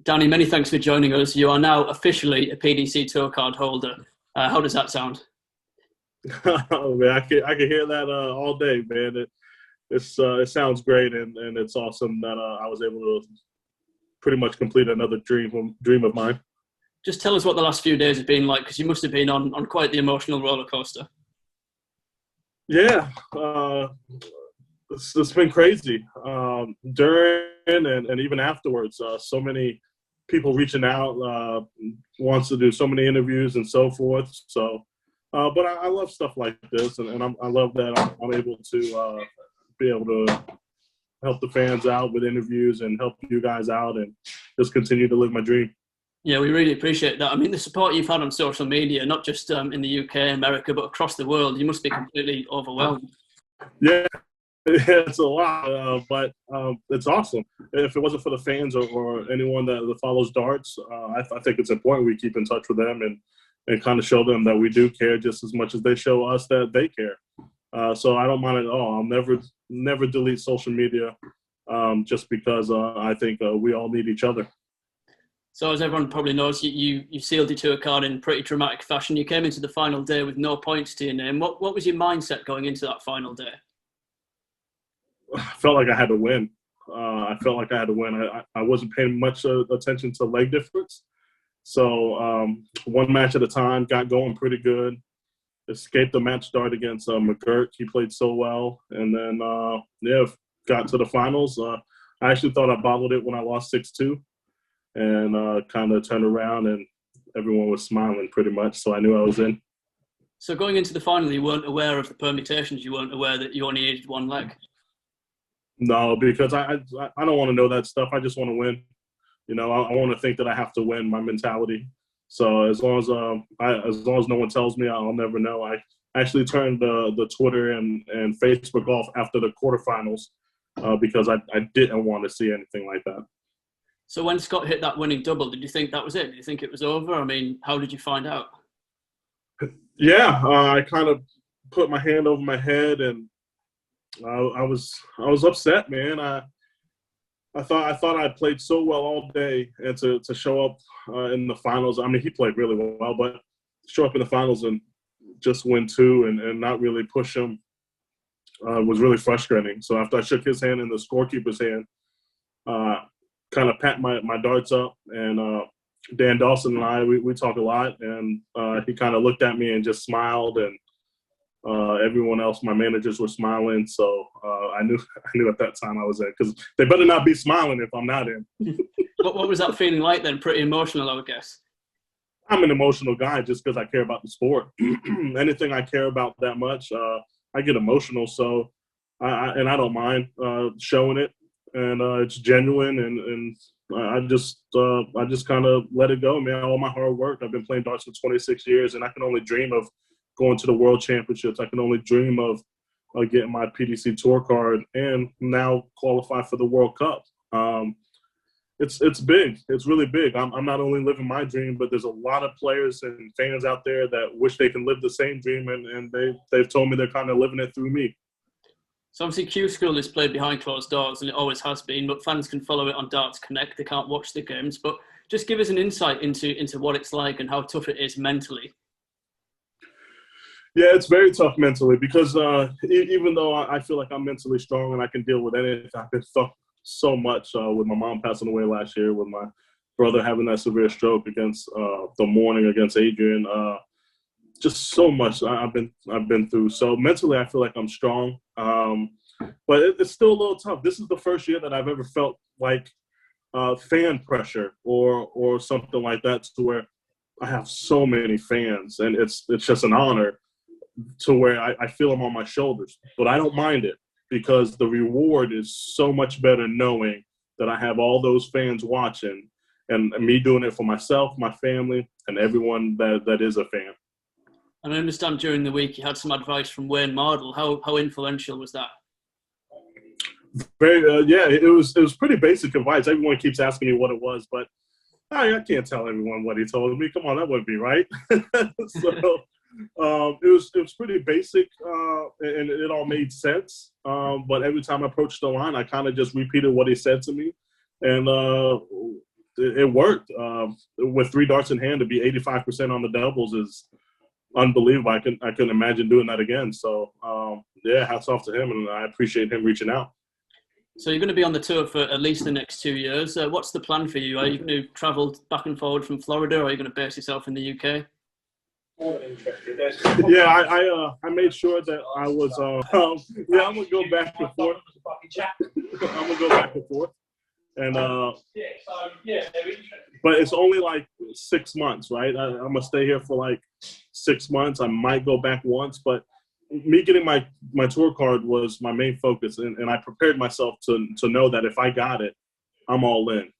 Danny, many thanks for joining us. You are now officially a PDC Tour Card holder. How does that sound? Oh man, I can hear that all day, man. It sounds great, and it's awesome that I was able to pretty much complete another dream of mine. Just tell us what the last few days have been like, because you must have been on quite the emotional roller coaster. Yeah, it's been crazy during and even afterwards. So many people reaching out, wants to do so many interviews and so forth. So, but I love stuff like this, and I love that I'm able to be able to help the fans out with interviews and help you guys out and just continue to live my dream. Yeah, we really appreciate that. I mean, the support you've had on social media, not just in the UK, America, but across the world, you must be completely overwhelmed. Yeah, it's a lot, but it's awesome. If it wasn't for the fans or anyone that follows darts, I think it's important we keep in touch with them and kind of show them that we do care just as much as they show us that they care. So I don't mind at all. I'll never delete social media just because I think we all need each other. So as everyone probably knows, you sealed your tour card in pretty dramatic fashion. You came into the final day with no points to your name. What was your mindset going into that final day? I felt like I had to win. I felt like I had to win. I wasn't paying much attention to leg difference. So one match at a time, got going pretty good. Escaped the match start against McGirt. He played so well. And then, got to the finals. I actually thought I bottled it when I lost 6-2 and kind of turned around and everyone was smiling pretty much. So I knew I was in. So going into the final, you weren't aware of the permutations. You weren't aware that you only needed one leg. No, because I don't want to know that stuff. I just want to win. You know, I want to think that I have to win. My mentality. So as long as no one tells me, I'll never know. I actually turned the Twitter and Facebook off after the quarterfinals because I didn't want to see anything like that. So when Scott hit that winning double, did you think that was it? Did you think it was over? I mean, how did you find out? Yeah, I kind of put my hand over my head and I was upset, man. I thought I played so well all day, and to show up in the finals. I mean, he played really well, but show up in the finals and just win two and not really push him was really frustrating. So after I shook his hand and the scorekeeper's hand, kind of pat my darts up, and Dan Dawson and I we talk a lot, and he kind of looked at me and just smiled, and everyone else, my managers were smiling, so I knew at that time I was in, because they better not be smiling if I'm not in. What was that feeling like then? Pretty emotional, I would guess. I'm an emotional guy just because I care about the sport. Anything I care about that much, I get emotional. So, I don't mind showing it, and it's genuine, and I just kind of let it go, man. All my hard work. I've been playing darts for 26 years, and I can only dream of going to the World Championships. I can only dream of getting my PDC Tour Card and now qualify for the World Cup. It's big. It's really big. I'm not only living my dream, but there's a lot of players and fans out there that wish they can live the same dream, and they've told me they're kind of living it through me. So obviously Q School is played behind closed doors, and it always has been, but fans can follow it on Darts Connect. They can't watch the games, but just give us an insight into what it's like and how tough it is mentally. Yeah, it's very tough mentally because even though I feel like I'm mentally strong and I can deal with anything, I've been stuck so much with my mom passing away last year, with my brother having that severe stroke against the morning against Adrian. Just so much I've been through. So mentally, I feel like I'm strong, but it's still a little tough. This is the first year that I've ever felt like fan pressure or something like that, to where I have so many fans, and it's just an honor, to where I feel them on my shoulders. But I don't mind it, because the reward is so much better knowing that I have all those fans watching, and me doing it for myself, my family, and everyone that is a fan. And I understand during the week you had some advice from Wayne Mardle. How influential was that? Very, yeah, it was pretty basic advice. Everyone keeps asking me what it was, but I can't tell everyone what he told me. Come on, that wouldn't be right. So it was pretty basic, and it all made sense. But every time I approached the line, I kind of just repeated what he said to me, and it worked. With 3 darts in hand, to be 85% on the doubles is unbelievable. I couldn't imagine doing that again. So yeah, hats off to him, and I appreciate him reaching out. So you're going to be on the tour for at least the next 2 years. What's the plan for you? Are you going to travel back and forward from Florida, or are you going to base yourself in the UK? Yeah, I made sure that I was. Yeah, I'm gonna go back and forth. I'm gonna go back and forth, and but it's only like 6 months, right? I'm gonna stay here for like 6 months. I might go back once, but me getting my tour card was my main focus, and I prepared myself to know that if I got it, I'm all in.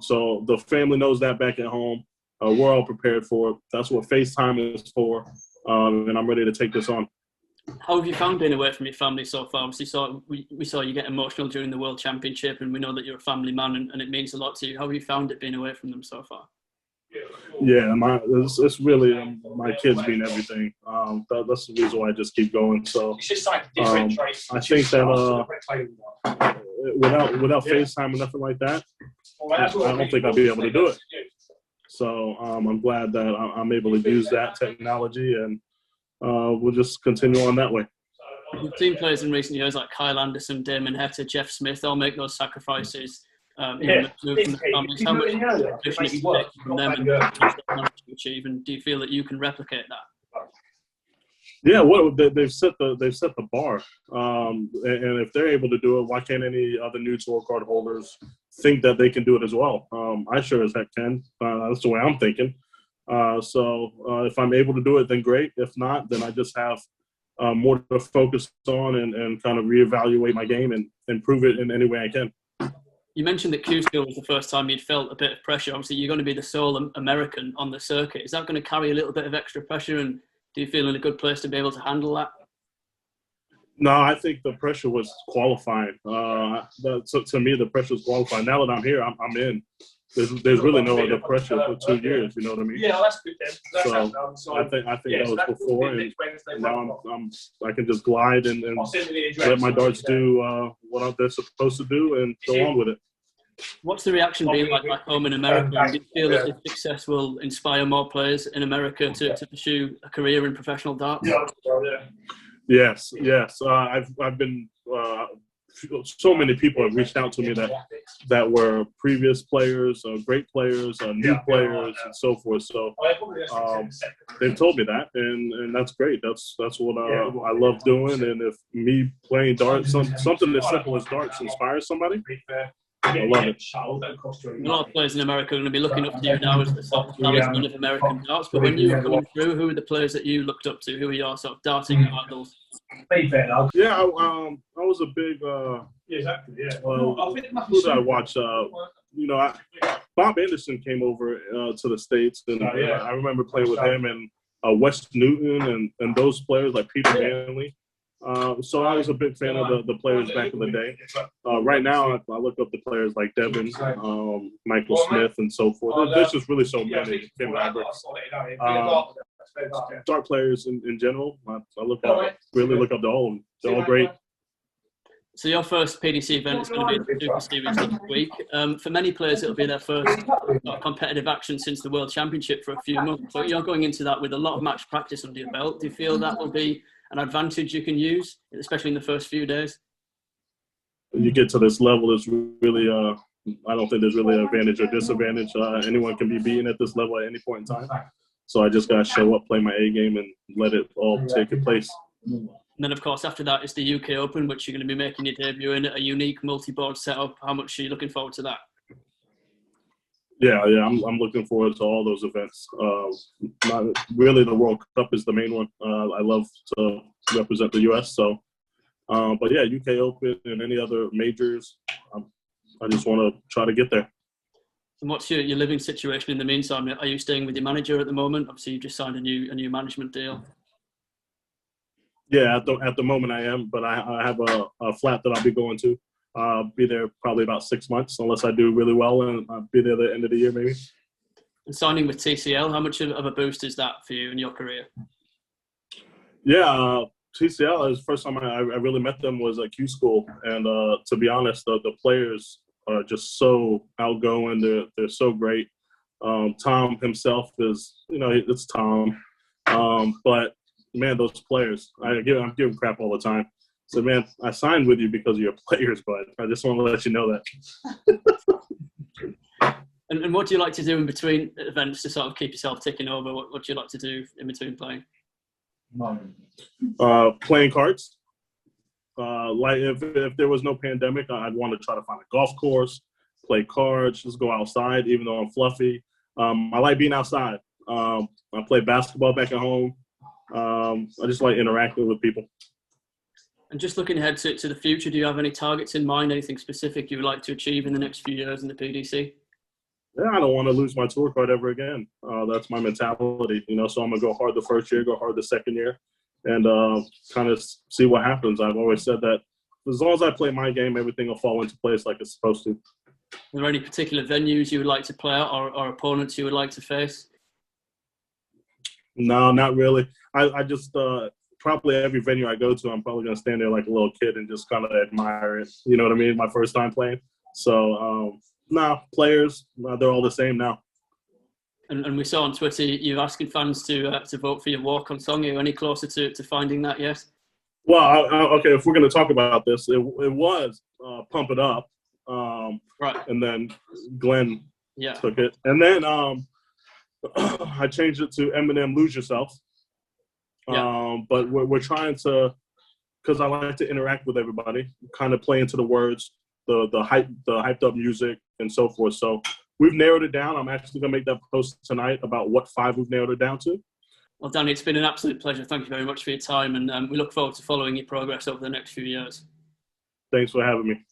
So the family knows that back at home. We're all prepared for it. That's what FaceTime is for, and I'm ready to take this on. How have you found being away from your family so far? Obviously, we saw you get emotional during the World Championship, and we know that you're a family man, and it means a lot to you. How have you found it being away from them so far? Yeah, it's really my kids mean everything. That's the reason why I just keep going. So I think that without FaceTime or nothing like that, I don't think I'll be able to do it. So I'm glad that I'm able to use that technology, and we'll just continue on that way. You've seen players in recent years like Kyle Anderson, Damon Heta, Jeff Smith, all make those sacrifices. Move from the families. How much motivation have you taken from them and to achieve? And do you feel that you can replicate that? Yeah, well, they've set the bar, and if they're able to do it, why can't any other new tour card holders think that they can do it as well? I sure as heck can. That's the way I'm thinking. So if I'm able to do it, then great. If not, then I just have more to focus on and kind of reevaluate my game and improve it in any way I can. You mentioned that Q-School was the first time you'd felt a bit of pressure. Obviously, you're going to be the sole American on the circuit. Is that going to carry a little bit of extra pressure, and do you feel in a good place to be able to handle that? No, I think the pressure was qualifying. So to me, the pressure was qualifying. Now that I'm here, I'm in. There's really no other pressure for 2 years. You know what I mean? Yeah, that's good then. So I think that was before, and now I can just glide and let my darts do what they're supposed to do and go on with it. What's the reaction been like back home in America? And do you feel that this success will inspire more players in America to pursue a career in professional darts? Yes. I've been. So many people have reached out to me that were previous players, great players, new players, and so forth. So they've told me that, and that's great. That's what I love doing. And if me playing darts, something as simple as darts, inspires somebody, I love it. A lot of players in America are going to be looking up to you now as the sort of talisman of American darts. But when you were coming through, who were the players that you looked up to? Who were your sort of darting idols? Yeah, I was a big. Who did I watch? Bob Anderson came over to the States, and I remember playing with him and Wes Newton and those players like Peter Manley. So I was a big fan of the players back in the day. Right now, I look up the players like Devin, Michael Smith, and so forth. There's just really so many. Kim Roberts. Dart players in general, I really look up to all of them. They're all great. So your first PDC event is going to be the Super Series next week. For many players, it'll be their first competitive action since the World Championship for a few months. So you're going into that with a lot of match practice under your belt. Do you feel that will be an advantage you can use, especially in the first few days? When you get to this level, it's really, I don't think there's really an advantage or disadvantage. Anyone can be beaten at this level at any point in time. So I just got to show up, play my A game, and let it all take its place. And then, of course, after that is the UK Open, which you're going to be making your debut in, a unique multi-board setup. How much are you looking forward to that? Yeah, I'm looking forward to all those events. Really, the World Cup is the main one. I love to represent the U.S. So, but yeah, UK Open and any other majors, I just want to try to get there. And what's your living situation in the meantime? Are you staying with your manager at the moment? Obviously, you just signed a new management deal. Yeah, at the moment I am, but I have a flat that I'll be going to. I'll be there probably about 6 months, unless I do really well, and I'll be there at the end of the year maybe. And signing with TCL, how much of a boost is that for you in your career? Yeah, TCL is the first time I really met them was at Q School, and to be honest, the players are just so outgoing. They're so great. Tom himself is, it's Tom. But man, those players, I'm giving crap all the time. So man, I signed with you because of your players, but I just want to let you know that. And what do you like to do in between events to sort of keep yourself ticking over? What do you like to do in between playing? Playing cards. Like if there was no pandemic, I'd want to try to find a golf course, play cards, just go outside, even though I'm fluffy. I like being outside. I play basketball back at home. I just like interacting with people. And just looking ahead to the future, do you have any targets in mind, anything specific you would like to achieve in the next few years in the PDC? Yeah, I don't want to lose my tour card ever again. That's my mentality, so I'm going to go hard the first year, go hard the second year, and kind of see what happens. I've always said that as long as I play my game, everything will fall into place like it's supposed to. Are there any particular venues you would like to play at or opponents you would like to face? No, not really. I just probably every venue I go to, I'm probably going to stand there like a little kid and just kind of admire it. You know what I mean? My first time playing. So, players, they're all the same now. And we saw on Twitter you asking fans to vote for your walk-on song. Are you any closer to finding that yet? Well, okay, if we're going to talk about this, it was Pump It Up. Right. And then Glenn took it. And then I changed it to Eminem, Lose Yourself. But we're trying to, because I like to interact with everybody, kind of play into the words, the hyped up music and so forth. So we've narrowed it down. I'm actually going to make that post tonight about what 5 we've narrowed it down to. Well, Danny, it's been an absolute pleasure. Thank you very much for your time. And we look forward to following your progress over the next few years. Thanks for having me.